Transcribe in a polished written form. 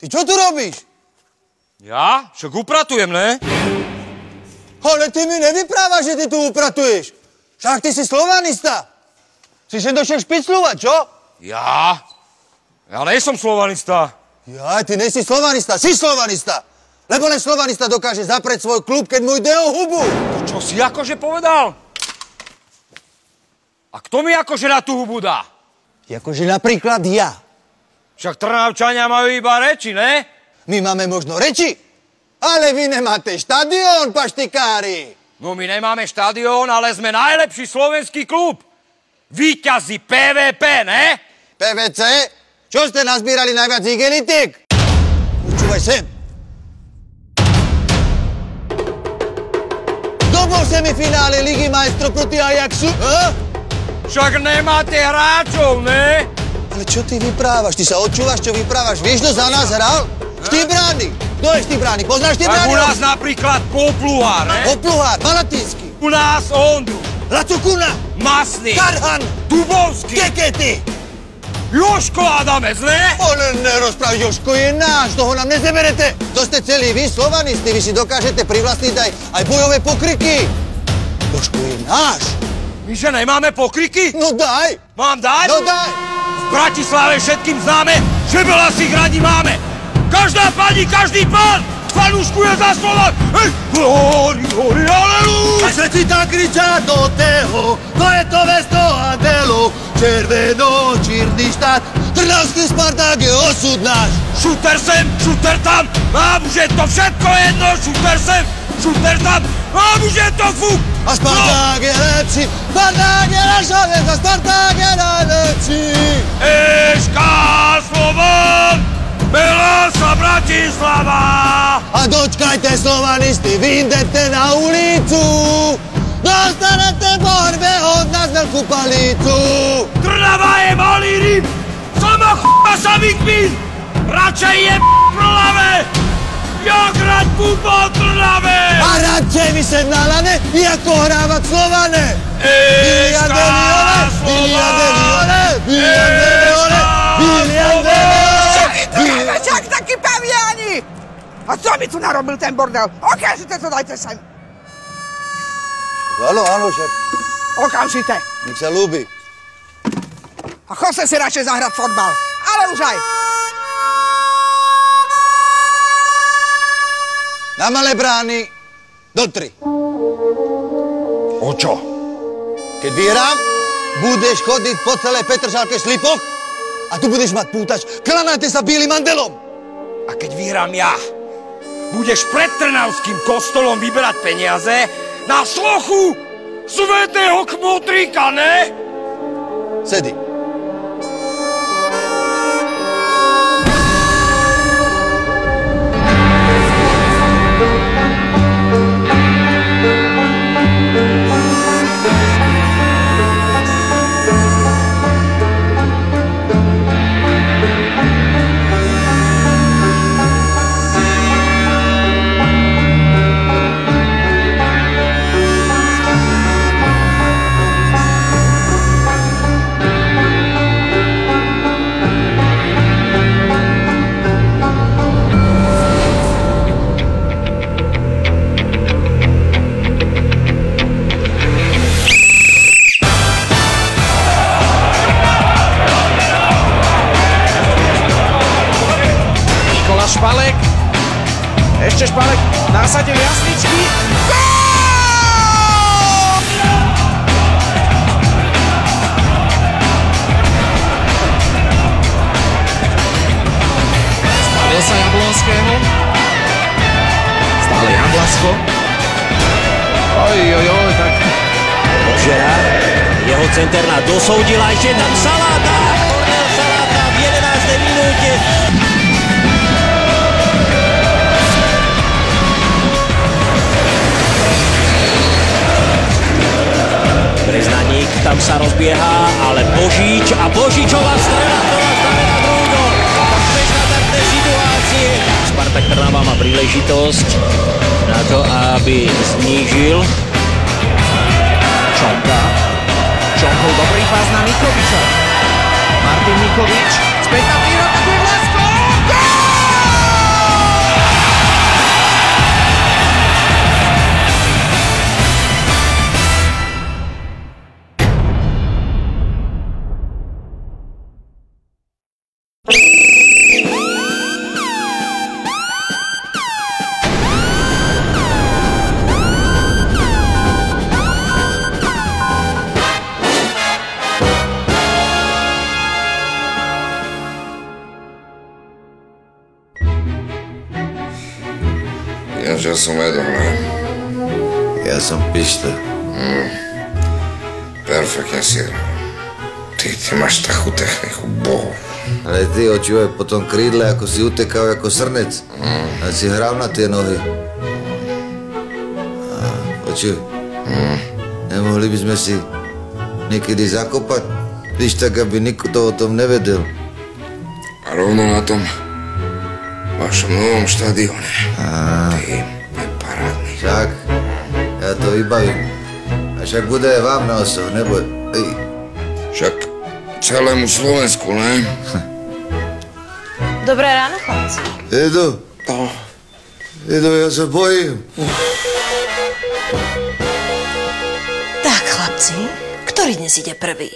Ty čo tu robíš? Ja? Však upratujem, ne? Ale ty mi nevyprávaš, že ty tu upratuješ. Však ty si slovanista. Si sem došiel špicľovať, čo? Ja? Ja nejsom slovanista. Ja, ty nejsi slovanista, si slovanista. Lebo len slovanista dokáže zaprieť svoj klub, keď mu ide o hubu. To čo si akože povedal? A kto mi akože na tú hubu dá? Akože napríklad ja. Však Trnavčania majú iba reči, ne? My máme možno reči, ale vy nemáte štadión, paštikári. No my nemáme štadión, ale sme najlepší slovenský klub. Víťazi PVP, ne? PVC? Čo ste nazbírali najviac igelitiek? Počúvaj sem. Kto bol v semifinále Ligy majstrov proti Ajaxu? Však nemáte hráčov, ne? Ale čo ty vyprávaš? Ty sa odčúvaš, čo vyprávaš? Vieš, kto za nás hral? Štibrány. Kto je Štibrány? Poznáš Štibrány? Tak u nás napríklad Popluhár, ne? Popluhár, Malatínsky. U nás Ondru. Lacukuna. Masný. Karhan. Dubovský. Kekety. Jožko Adamec, ne? Ale nerozpráv, Jožko je náš, toho nám nezeberete. To ste celí vy, slovanisti, vy si dokážete privlastniť aj bojové pokriky. Jožko je náš. My že nemáme pokriky? No daj. Mám dať? No daj. V Bratislave všetkým známe, že Belasích radi máme. Každá pani, každý pán fanúškuje za Slovák. Hej, hori, hori, halelúja. A všetci tak kričia do teho, to je to mesto Andelov. Červeno-čierny štát, Trnavský Sparták je osud náš. Šuter sem, šuter tam, mám už je to všetko jedno. Šuter sem, šuter tam, mám už je to fuk. A Sparták je lepší, Sparták je naša hviezda, Sparták je najlepší. Eška Slovan, Belasa Bratislava. A dočkajte slovanisti, vyjdete na ulicu. Dostanete v borbe od nás veľkú palicu. Trnava je malý rým, sama ch**a samý kmín. Radšej je Trnave, jak hrať futbol Trnave. A radšej vysieť na lane, ako hrávať Slovane. Eška Slovan, Však takí paviani! A co mi tu narobil ten bordel? Okamžite to dajte sem! Áno, áno, šéf. Okamžite! Nech sa ľúbi. A chod si radšej zahrať fotbal. Ale už aj! Na malé brány do 3. O čo? Keď vyhrám, budeš chodiť po celej Petržalke v slipoch a tu budeš mať pútač. Klanajte sa bílym andelom. A keď vyhrám ja, budeš pred Trnavským kostolom vyberať peniaze na sochu svätého Kmotríka, ne? Sedi. Špalek, ešte Špalek, násade v jasličky. Spravil sa Jablonskému. Stále Jablasko. Ojojoj, tak... Obžera, jeho centerná dosoudila ešte tam Saláta. Kornel Saláta v 11. minúte. Breznaník tam sa rozbieha, ale Božič a Božičová strela, ktorá znamená druhý gól. Tak bežnadárne situácie. Spartak Trnava má príležitosť na to, aby znížil. Čonka. Čonkov dobrý pás na Mikoviča. Martin Mikovič. Späť na prírodu, tu je Vlasko. Gól! Jenže som Edo, ne? Ja som Pišta. Perfektne si hral. Ty máš takú techniku, bohu. Ale ty očúvaj po tom krídle, ako si utekal ako srnec. A si hral na tie nohy. Počuj, nemohli by sme si niekedy zakopať, víš, tak, aby nikto to o tom nevedel. A rovno na tom vašom novom štadióne. Ty je parádny. Však, ja to vybavím. A však bude aj vám na osoch, neboj. Ej. Však celému Slovensku, ne? Dobré ráno, chlapci. Edo. Edo, ja sa bojím. Tak, chlapci, ktorý dnes ide prvý?